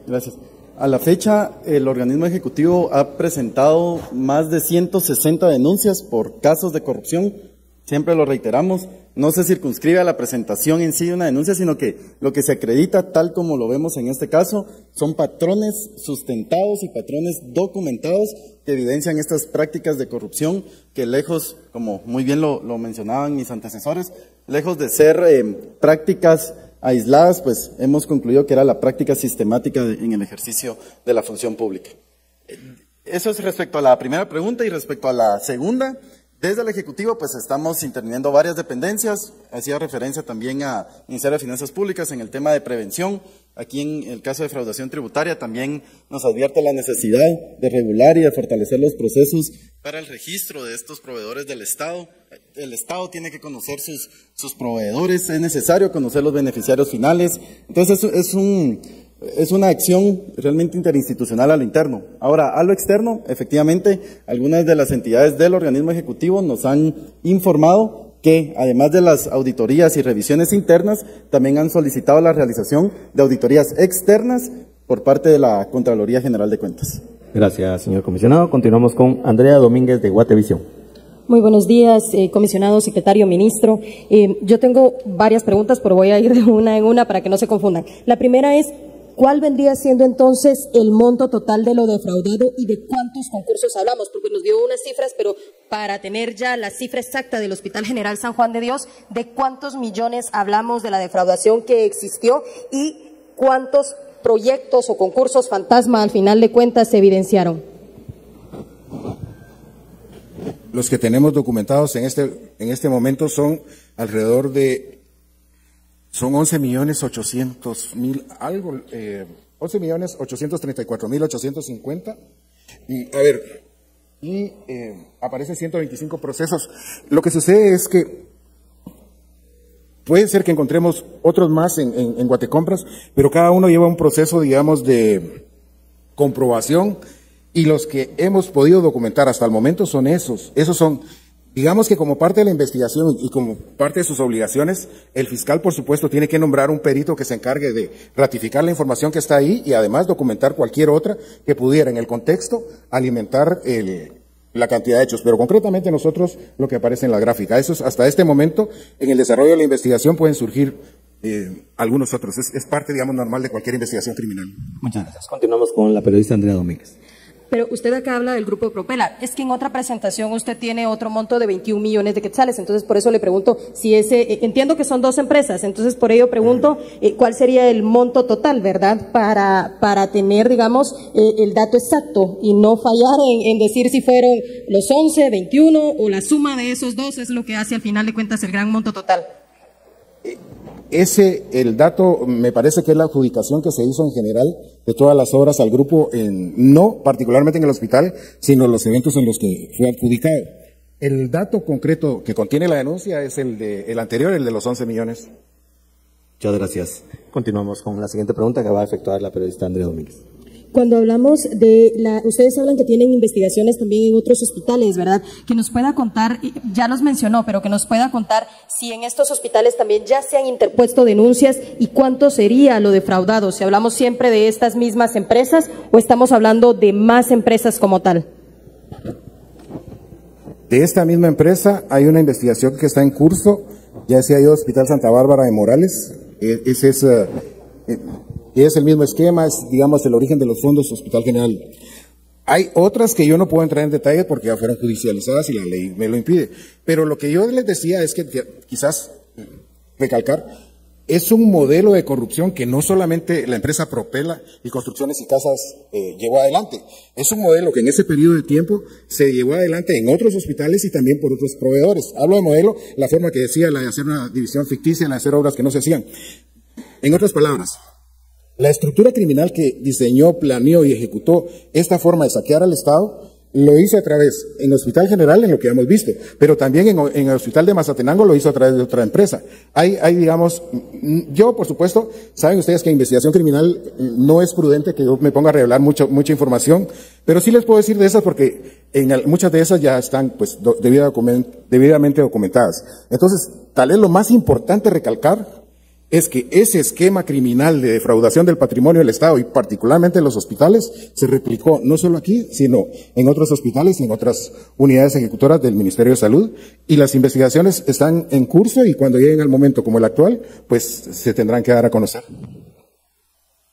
Gracias. A la fecha, el organismo ejecutivo ha presentado más de 160 denuncias por casos de corrupción. Siempre lo reiteramos, no se circunscribe a la presentación en sí de una denuncia, sino que lo que se acredita, tal como lo vemos en este caso, son patrones sustentados y patrones documentados que evidencian estas prácticas de corrupción que lejos, como muy bien lo mencionaban mis antecesores, lejos de ser prácticas aisladas, pues hemos concluido que era la práctica sistemática en el ejercicio de la función pública. Eso es respecto a la primera pregunta, y respecto a la segunda. Desde el Ejecutivo, pues estamos interviniendo varias dependencias, hacía referencia también a Ministerio de Finanzas Públicas en el tema de prevención. Aquí en el caso de fraudación tributaria también nos advierte la necesidad de regular y de fortalecer los procesos para el registro de estos proveedores del Estado. El Estado tiene que conocer sus proveedores, es necesario conocer los beneficiarios finales. Entonces es una acción realmente interinstitucional a lo interno. Ahora, a lo externo, efectivamente, algunas de las entidades del organismo ejecutivo nos han informado que, además de las auditorías y revisiones internas, también han solicitado la realización de auditorías externas por parte de la Contraloría General de Cuentas. Gracias, señor comisionado. Continuamos con Andrea Domínguez de Guatevisión. Muy buenos días, comisionado, secretario, ministro. Yo tengo varias preguntas, pero voy a ir de una en una para que no se confundan. La primera es, ¿cuál vendría siendo entonces el monto total de lo defraudado y de cuántos concursos hablamos? Porque nos dio unas cifras, pero para tener ya la cifra exacta del Hospital General San Juan de Dios, ¿de cuántos millones hablamos de la defraudación que existió y cuántos proyectos o concursos fantasma al final de cuentas se evidenciaron? Los que tenemos documentados en este momento son alrededor de... Son 11.800.000 algo, 11.834.850, A ver, y aparecen 125 procesos. Lo que sucede es que puede ser que encontremos otros más en Guatecompras, pero cada uno lleva un proceso, digamos, de comprobación, y los que hemos podido documentar hasta el momento son esos. Esos son, digamos que como parte de la investigación y como parte de sus obligaciones, el fiscal, por supuesto, tiene que nombrar un perito que se encargue de ratificar la información que está ahí y además documentar cualquier otra que pudiera, en el contexto, alimentar la cantidad de hechos. Pero concretamente nosotros, lo que aparece en la gráfica, eso es, hasta este momento, en el desarrollo de la investigación pueden surgir algunos otros. Es parte, digamos, normal de cualquier investigación criminal. Muchas gracias. Continuamos con la periodista Andrea Domínguez. Pero usted acá habla del grupo Propela. Es que en otra presentación usted tiene otro monto de 21 millones de quetzales. Entonces, por eso le pregunto si entiendo que son 2 empresas. Entonces, por ello pregunto cuál sería el monto total, ¿verdad? Para tener, digamos, el dato exacto y no fallar en decir si fueron los 11, 21 o la suma de esos 2 es lo que hace al final de cuentas el gran monto total. El dato, me parece que es la adjudicación que se hizo en general de todas las obras al grupo, no particularmente en el hospital, sino los eventos en los que fue adjudicado. El dato concreto que contiene la denuncia es el anterior, el de los 11 millones. Muchas gracias. Continuamos con la siguiente pregunta que va a efectuar la periodista Andrea Domínguez. Cuando hablamos ustedes hablan que tienen investigaciones también en otros hospitales, ¿verdad? Que nos pueda contar, ya los mencionó, pero que nos pueda contar si en estos hospitales también ya se han interpuesto denuncias y cuánto sería lo defraudado. Si hablamos siempre de estas mismas empresas o estamos hablando de más empresas como tal. De esta misma empresa hay una investigación que está en curso, ya decía yo, Hospital Santa Bárbara de Morales, es el mismo esquema, es, digamos, el origen de los fondos Hospital General. Hay otras que yo no puedo entrar en detalle porque ya fueron judicializadas y la ley me lo impide. Pero lo que yo les decía es que quizás recalcar, es un modelo de corrupción que no solamente la empresa Propela y Construcciones y Casas llevó adelante. Es un modelo que en ese periodo de tiempo se llevó adelante en otros hospitales y también por otros proveedores. Hablo de modelo, la forma que decía, la de hacer una división ficticia, la de hacer obras que no se hacían. En otras palabras, la estructura criminal que diseñó, planeó y ejecutó esta forma de saquear al Estado, lo hizo a través, en Hospital General, en lo que hemos visto, pero también en el Hospital de Mazatenango lo hizo a través de otra empresa. Hay digamos, yo, por supuesto, saben ustedes que en investigación criminal no es prudente que yo me ponga a revelar mucha información, pero sí les puedo decir de esas porque muchas de esas ya están, pues, debidamente documentadas. Entonces, tal vez lo más importante recalcar es que ese esquema criminal de defraudación del patrimonio del Estado y particularmente en los hospitales se replicó no solo aquí, sino en otros hospitales y en otras unidades ejecutoras del Ministerio de Salud, y las investigaciones están en curso y cuando lleguen al momento como el actual, pues se tendrán que dar a conocer.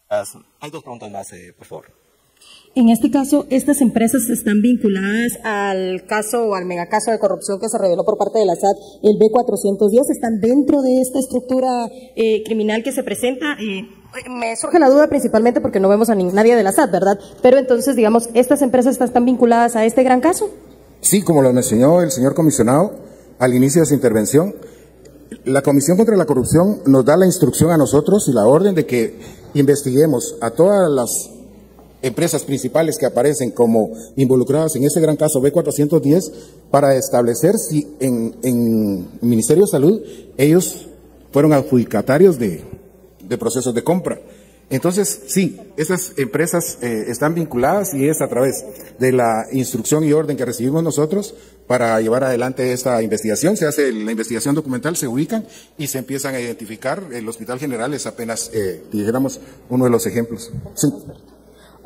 Hay 2 preguntas más, por favor. En este caso, ¿estas empresas están vinculadas al caso o al megacaso de corrupción que se reveló por parte de la SAT, el B410? ¿Están dentro de esta estructura criminal que se presenta? Me surge la duda principalmente porque no vemos a nadie de la SAT, ¿verdad? Pero entonces, digamos, ¿estas empresas están vinculadas a este gran caso? Sí, como lo mencionó el señor comisionado al inicio de su intervención, la Comisión contra la Corrupción nos da la instrucción a nosotros y la orden de que investiguemos a todas las empresas principales que aparecen como involucradas en este gran caso B410 para establecer si en el Ministerio de Salud ellos fueron adjudicatarios de procesos de compra. Entonces, sí, esas empresas están vinculadas y es a través de la instrucción y orden que recibimos nosotros para llevar adelante esta investigación. Se hace la investigación documental, se ubican y se empiezan a identificar. El Hospital General es apenas, dijéramos, uno de los ejemplos. Sí.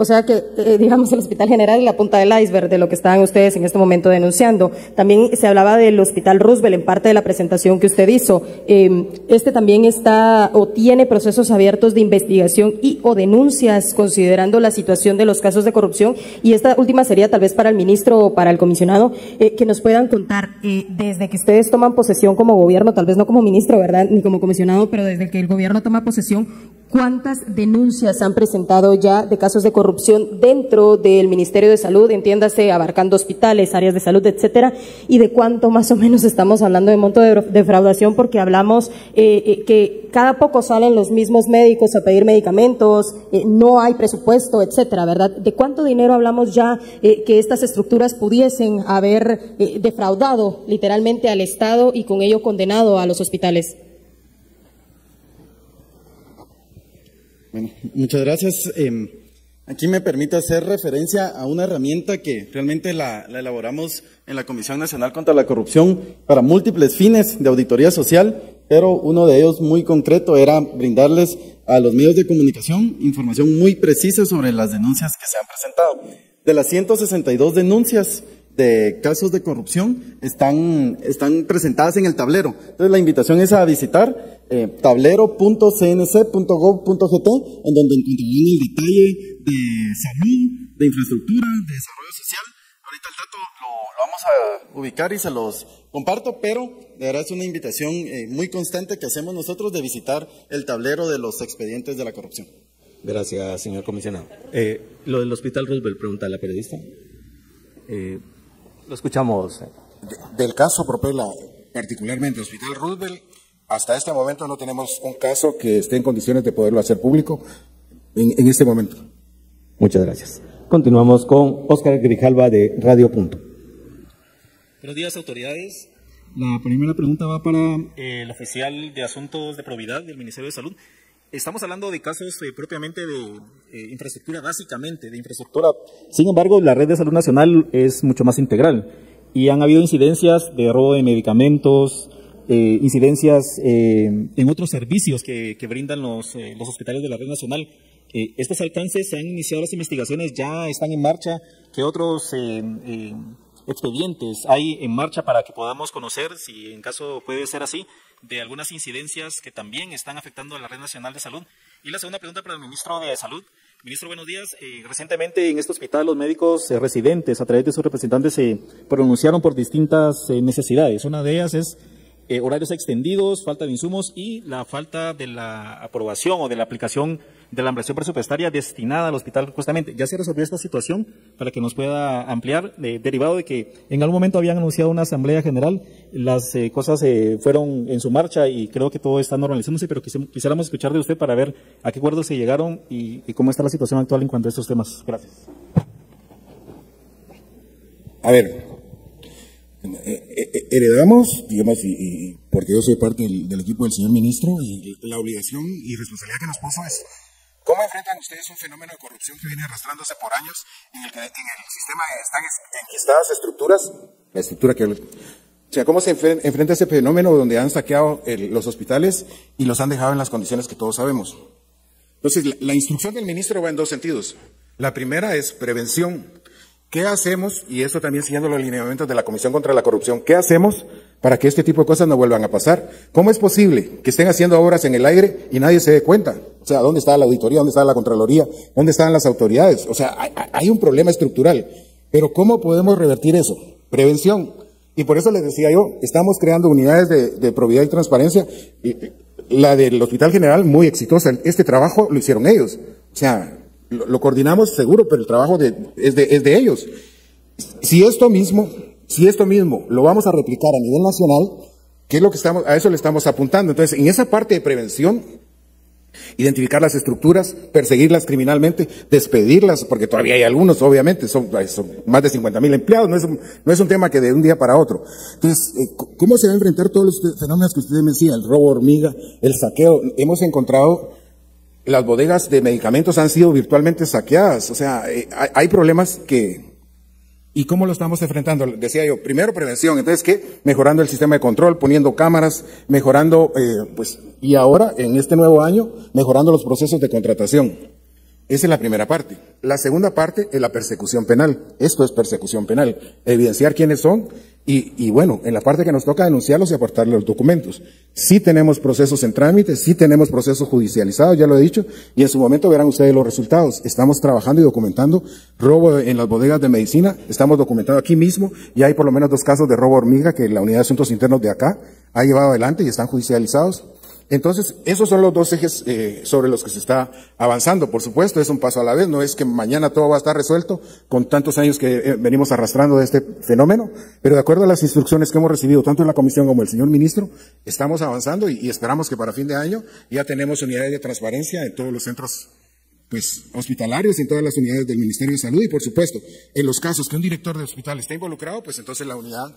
O sea que, digamos, el Hospital General es la punta del iceberg de lo que estaban ustedes en este momento denunciando. También se hablaba del Hospital Roosevelt en parte de la presentación que usted hizo. Este también está o tiene procesos abiertos de investigación y o denuncias considerando la situación de los casos de corrupción. Y esta última sería tal vez para el ministro o para el comisionado, que nos puedan contar desde que ustedes toman posesión como gobierno, tal vez no como ministro, ¿verdad?, ni como comisionado, pero desde que el gobierno toma posesión, ¿cuántas denuncias han presentado ya de casos de corrupción dentro del Ministerio de Salud, entiéndase, abarcando hospitales, áreas de salud, etcétera? ¿Y de cuánto más o menos estamos hablando de monto de defraudación? Porque hablamos que cada poco salen los mismos médicos a pedir medicamentos, no hay presupuesto, etcétera, ¿verdad? ¿De cuánto dinero hablamos ya que estas estructuras pudiesen haber defraudado literalmente al Estado y con ello condenado a los hospitales? Bueno, muchas gracias. Aquí me permite hacer referencia a una herramienta que realmente la elaboramos en la Comisión Nacional contra la Corrupción para múltiples fines de auditoría social, pero uno de ellos muy concreto era brindarles a los medios de comunicación información muy precisa sobre las denuncias que se han presentado. De las 162 denuncias de casos de corrupción están presentadas en el tablero. Entonces la invitación es a visitar tablero.cnc.gov.gt, en donde encontrarán el detalle de salud, de infraestructura, de desarrollo social. Ahorita el dato lo vamos a ubicar y se los comparto, pero de verdad es una invitación muy constante que hacemos nosotros de visitar el tablero de los expedientes de la corrupción. Gracias, señor comisionado. Lo del Hospital Roosevelt, pregunta la periodista. Lo escuchamos. Del caso Propela, particularmente Hospital Roosevelt, hasta este momento no tenemos un caso que esté en condiciones de poderlo hacer público en este momento. Muchas gracias. Continuamos con Óscar Grijalva de Radio Punto. Buenos días, autoridades. La primera pregunta va para el oficial de Asuntos de Probidad del Ministerio de Salud. Estamos hablando de casos propiamente de infraestructura, básicamente de infraestructura. Sin embargo, la red de salud nacional es mucho más integral y han habido incidencias de robo de medicamentos, incidencias en otros servicios que brindan los hospitales de la red nacional. Estos alcances, se han iniciado las investigaciones, ya están en marcha. ¿Qué otros expedientes hay en marcha para que podamos conocer, si en caso puede ser así, de algunas incidencias que también están afectando a la Red Nacional de Salud? Y la segunda pregunta para el ministro de Salud. Ministro, buenos días. Recientemente en este hospital los médicos residentes, a través de sus representantes, se pronunciaron por distintas necesidades. Una de ellas es horarios extendidos, falta de insumos y la falta de la aprobación o de la aplicación de la ampliación presupuestaria destinada al hospital justamente. ¿Ya se resolvió esta situación para que nos pueda ampliar? Derivado de que en algún momento habían anunciado una asamblea general, las cosas fueron en su marcha y creo que todo está normalizándose, pero quisiéramos escuchar de usted para ver a qué acuerdos se llegaron y cómo está la situación actual en cuanto a estos temas. Gracias. A ver, heredamos, digamos, y porque yo soy parte del equipo del señor ministro, y la obligación y responsabilidad que nos puso es: ¿cómo enfrentan ustedes un fenómeno de corrupción que viene arrastrándose por años, en el que en el sistema están enquistadas estructuras? La estructura que... O sea, ¿cómo se enfrenta ese fenómeno donde han saqueado los hospitales y los han dejado en las condiciones que todos sabemos? Entonces, la instrucción del ministro va en dos sentidos. La primera es prevención. ¿Qué hacemos? Y eso también siguiendo los lineamientos de la Comisión contra la Corrupción. ¿Qué hacemos para que este tipo de cosas no vuelvan a pasar? ¿Cómo es posible que estén haciendo obras en el aire y nadie se dé cuenta? O sea, ¿dónde está la auditoría? ¿Dónde está la Contraloría? ¿Dónde están las autoridades? O sea, hay un problema estructural. Pero ¿cómo podemos revertir eso? Prevención. Y por eso les decía yo, estamos creando unidades de probidad y transparencia. La del Hospital General, muy exitosa. Este trabajo lo hicieron ellos. O sea, lo coordinamos seguro, pero el trabajo es de ellos. Si esto mismo lo vamos a replicar a nivel nacional, ¿qué es lo que a eso le estamos apuntando? Entonces, en esa parte de prevención, identificar las estructuras, perseguirlas criminalmente, despedirlas, porque todavía hay algunos, obviamente, son más de 50,000 empleados, no es un tema que de un día para otro. Entonces, ¿cómo se va a enfrentar todos los fenómenos que usted me decía? El robo hormiga, el saqueo. Hemos encontrado... Las bodegas de medicamentos han sido virtualmente saqueadas. O sea, hay problemas que... ¿Y cómo lo estamos enfrentando? Decía yo, primero prevención. Entonces, ¿qué? Mejorando el sistema de control, poniendo cámaras, mejorando, y ahora, en este nuevo año, mejorando los procesos de contratación. Esa es la primera parte. La segunda parte es la persecución penal. Esto es persecución penal. Evidenciar quiénes son y bueno, en la parte que nos toca denunciarlos y aportarles los documentos. Sí tenemos procesos en trámite, sí tenemos procesos judicializados, ya lo he dicho, y en su momento verán ustedes los resultados. Estamos trabajando y documentando robo en las bodegas de medicina. Estamos documentando aquí mismo y hay por lo menos 2 casos de robo hormiga que la Unidad de Asuntos Internos de acá ha llevado adelante y están judicializados. Entonces, esos son los dos ejes sobre los que se está avanzando. Por supuesto, es un paso a la vez, no es que mañana todo va a estar resuelto con tantos años que venimos arrastrando de este fenómeno, pero de acuerdo a las instrucciones que hemos recibido, tanto en la comisión como el señor ministro, estamos avanzando y esperamos que para fin de año ya tenemos unidades de transparencia en todos los centros hospitalarios, en todas las unidades del Ministerio de Salud y, por supuesto, en los casos que un director de hospital está involucrado, pues entonces la unidad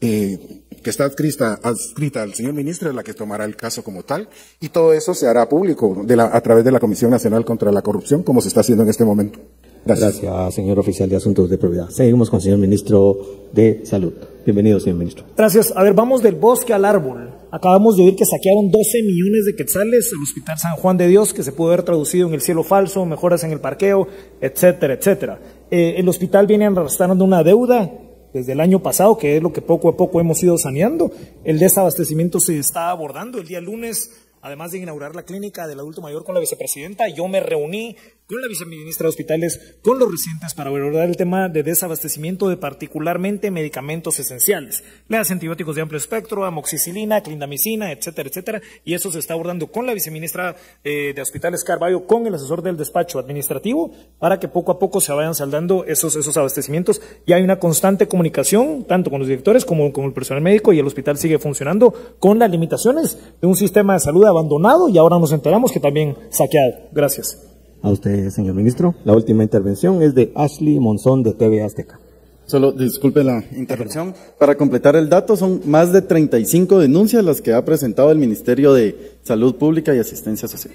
que está adscrita al señor ministro es la que tomará el caso como tal, y todo eso se hará público a través de la Comisión Nacional contra la Corrupción, como se está haciendo en este momento. Gracias, señor oficial de Asuntos de Probidad. Seguimos con el señor ministro de Salud. Bienvenido, señor ministro. Gracias. A ver, vamos del bosque al árbol. Acabamos de oír que saquearon 12 millones de quetzales al Hospital San Juan de Dios, que se pudo haber traducido en el cielo falso, mejoras en el parqueo, etcétera, etcétera. El hospital viene arrastrando una deuda desde el año pasado, que es lo que poco a poco hemos ido saneando. El desabastecimiento se está abordando. El día lunes, además de inaugurar la clínica del adulto mayor con la vicepresidenta, yo me reuní con la viceministra de Hospitales, con los residentes, para abordar el tema de desabastecimiento de particularmente medicamentos esenciales, las antibióticos de amplio espectro, amoxicilina, clindamicina, etcétera, etcétera, y eso se está abordando con la viceministra de Hospitales, Carballo, con el asesor del despacho administrativo, para que poco a poco se vayan saldando esos abastecimientos, y hay una constante comunicación, tanto con los directores como con el personal médico, y el hospital sigue funcionando con las limitaciones de un sistema de salud abandonado, y ahora nos enteramos que también saqueado. Gracias. A usted, señor ministro. La última intervención es de Ashley Monzón, de TV Azteca. Solo disculpe la interrupción. Para completar el dato, son más de 35 denuncias las que ha presentado el Ministerio de Salud Pública y Asistencia Social.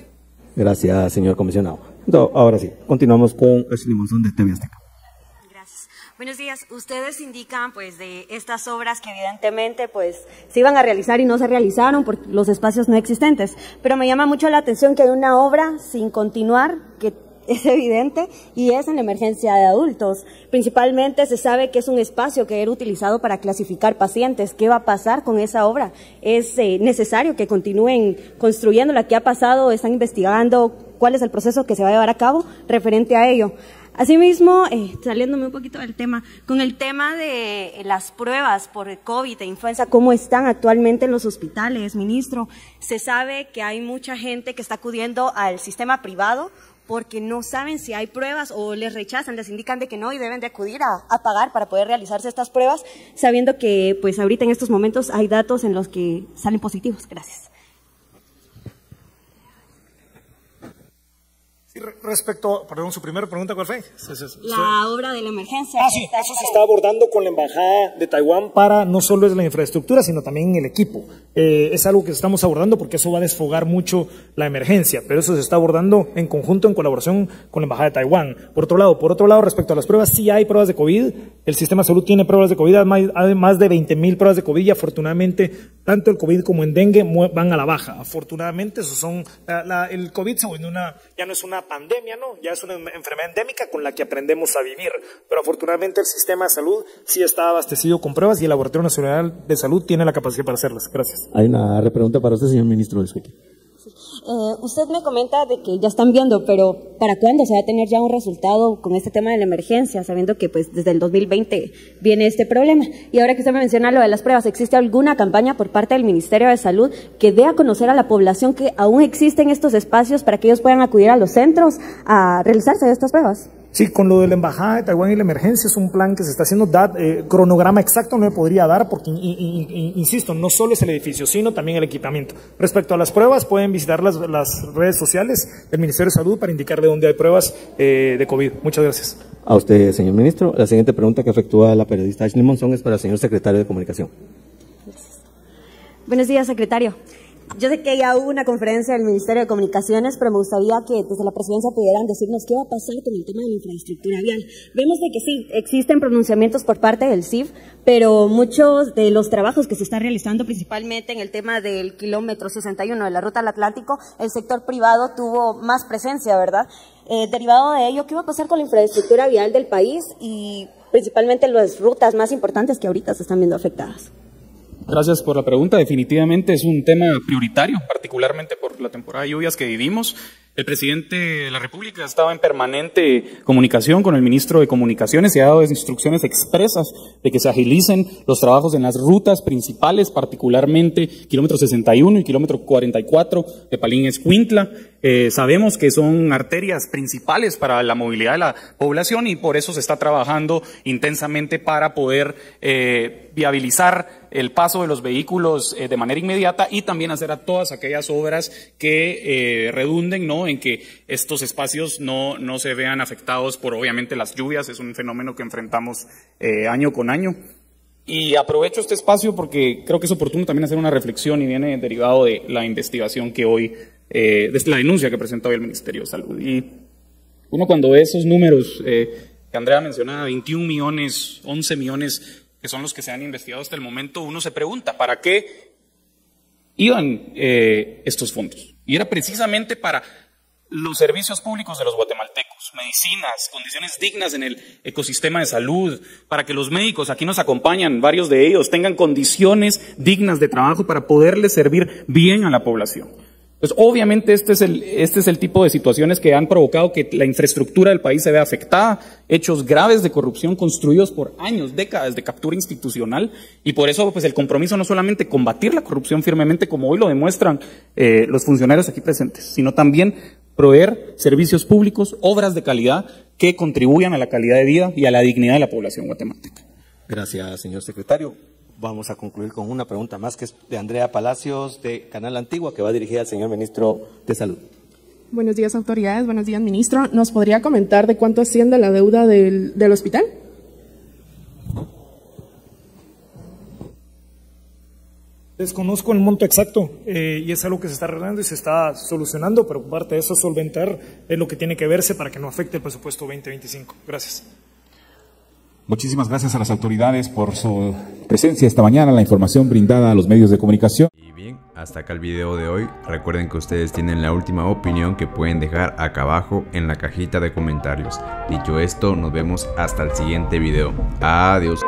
Gracias, señor comisionado. Entonces, ahora sí, continuamos con Ashley Monzón, de TV Azteca. Gracias. Buenos días. Ustedes indican pues de estas obras que evidentemente pues se iban a realizar y no se realizaron por los espacios no existentes, pero me llama mucho la atención que hay una obra sin continuar que es evidente y es en la emergencia de adultos. Principalmente se sabe que es un espacio que era utilizado para clasificar pacientes. ¿Qué va a pasar con esa obra? Es necesario que continúen construyéndola. ¿Qué ha pasado? ¿Están investigando cuál es el proceso que se va a llevar a cabo referente a ello? Asimismo, saliéndome un poquito del tema, con el tema de las pruebas por COVID e influenza, ¿cómo están actualmente en los hospitales, ministro? Se sabe que hay mucha gente que está acudiendo al sistema privado porque no saben si hay pruebas o les rechazan, les indican de que no y deben de acudir a pagar para poder realizarse estas pruebas, sabiendo que pues ahorita en estos momentos hay datos en los que salen positivos. Gracias. Respecto, perdón, su primera pregunta, ¿cuál fue? La obra de la emergencia. Sí, eso se está abordando con la Embajada de Taiwán para no solo es la infraestructura, sino también el equipo. Es algo que estamos abordando porque eso va a desfogar mucho la emergencia, pero eso se está abordando en conjunto, en colaboración con la Embajada de Taiwán. Por otro lado, respecto a las pruebas, sí hay pruebas de COVID, el sistema de salud tiene pruebas de COVID, hay más de 20,000 pruebas de COVID y afortunadamente tanto el COVID como el dengue van a la baja. Afortunadamente, eso son, el COVID ya no es una pandemia, ¿no? Ya es una enfermedad endémica con la que aprendemos a vivir, pero afortunadamente el sistema de salud sí está abastecido con pruebas y el Laboratorio Nacional de Salud tiene la capacidad para hacerlas. Gracias. Hay una repregunta para usted, señor ministro. Disculpe. Usted me comenta de que ya están viendo, pero ¿para cuándo se va a tener ya un resultado con este tema de la emergencia, sabiendo que pues desde el 2020 viene este problema? Y ahora que usted me menciona lo de las pruebas, ¿existe alguna campaña por parte del Ministerio de Salud que dé a conocer a la población que aún existen estos espacios para que ellos puedan acudir a los centros a realizarse estas pruebas? Sí, con lo de la Embajada de Taiwán y la emergencia es un plan que se está haciendo. Cronograma exacto no me podría dar porque, insisto, no solo es el edificio, sino también el equipamiento. Respecto a las pruebas, pueden visitar las redes sociales del Ministerio de Salud para indicar de dónde hay pruebas de COVID. Muchas gracias. A usted, señor ministro. La siguiente pregunta que efectúa la periodista Ashley Monzón es para el señor secretario de Comunicación. Gracias. Buenos días, secretario. Yo sé que ya hubo una conferencia del Ministerio de Comunicaciones, pero me gustaría que desde la presidencia pudieran decirnos qué va a pasar con el tema de la infraestructura vial. Vemos de que sí, existen pronunciamientos por parte del CIF, pero muchos de los trabajos que se están realizando, principalmente en el tema del kilómetro 61 de la Ruta al Atlántico, el sector privado tuvo más presencia, ¿verdad? Derivado de ello, ¿qué va a pasar con la infraestructura vial del país y principalmente las rutas más importantes que ahorita se están viendo afectadas? Gracias por la pregunta. Definitivamente es un tema prioritario, particularmente por la temporada de lluvias que vivimos. El presidente de la República estaba en permanente comunicación con el ministro de Comunicaciones y ha dado instrucciones expresas de que se agilicen los trabajos en las rutas principales, particularmente kilómetro 61 y kilómetro 44 de Palín-Escuintla. Sabemos que son arterias principales para la movilidad de la población y por eso se está trabajando intensamente para poder viabilizar el paso de los vehículos de manera inmediata y también hacer a todas aquellas obras que redunden, ¿no?, en que estos espacios no se vean afectados por obviamente las lluvias. Es un fenómeno que enfrentamos año con año. Y aprovecho este espacio porque creo que es oportuno también hacer una reflexión y viene derivado de la investigación que hoy, de la denuncia que presentó hoy el Ministerio de Salud. Y uno cuando ve esos números que Andrea mencionaba, 21 millones, 11 millones, que son los que se han investigado hasta el momento, uno se pregunta, ¿para qué iban estos fondos? Y era precisamente para los servicios públicos de los guatemaltecos, medicinas, condiciones dignas en el ecosistema de salud, para que los médicos, aquí nos acompañan varios de ellos, tengan condiciones dignas de trabajo para poderles servir bien a la población. Pues obviamente este es el tipo de situaciones que han provocado que la infraestructura del país se vea afectada, hechos graves de corrupción construidos por años, décadas de captura institucional, y por eso pues el compromiso no solamente combatir la corrupción firmemente como hoy lo demuestran los funcionarios aquí presentes, sino también proveer servicios públicos, obras de calidad que contribuyan a la calidad de vida y a la dignidad de la población guatemalteca. Gracias, señor secretario. Vamos a concluir con una pregunta más que es de Andrea Palacios de Canal Antigua, que va dirigida al señor ministro de Salud. Buenos días, autoridades. Buenos días, ministro. ¿Nos podría comentar de cuánto asciende la deuda del hospital? Desconozco el monto exacto y es algo que se está arreglando y se está solucionando, pero parte de eso es solventar lo que tiene que verse para que no afecte el presupuesto 2025. Gracias. Muchísimas gracias a las autoridades por su presencia esta mañana, la información brindada a los medios de comunicación. Y bien, hasta acá el video de hoy. Recuerden que ustedes tienen la última opinión que pueden dejar acá abajo en la cajita de comentarios. Dicho esto, nos vemos hasta el siguiente video. Adiós.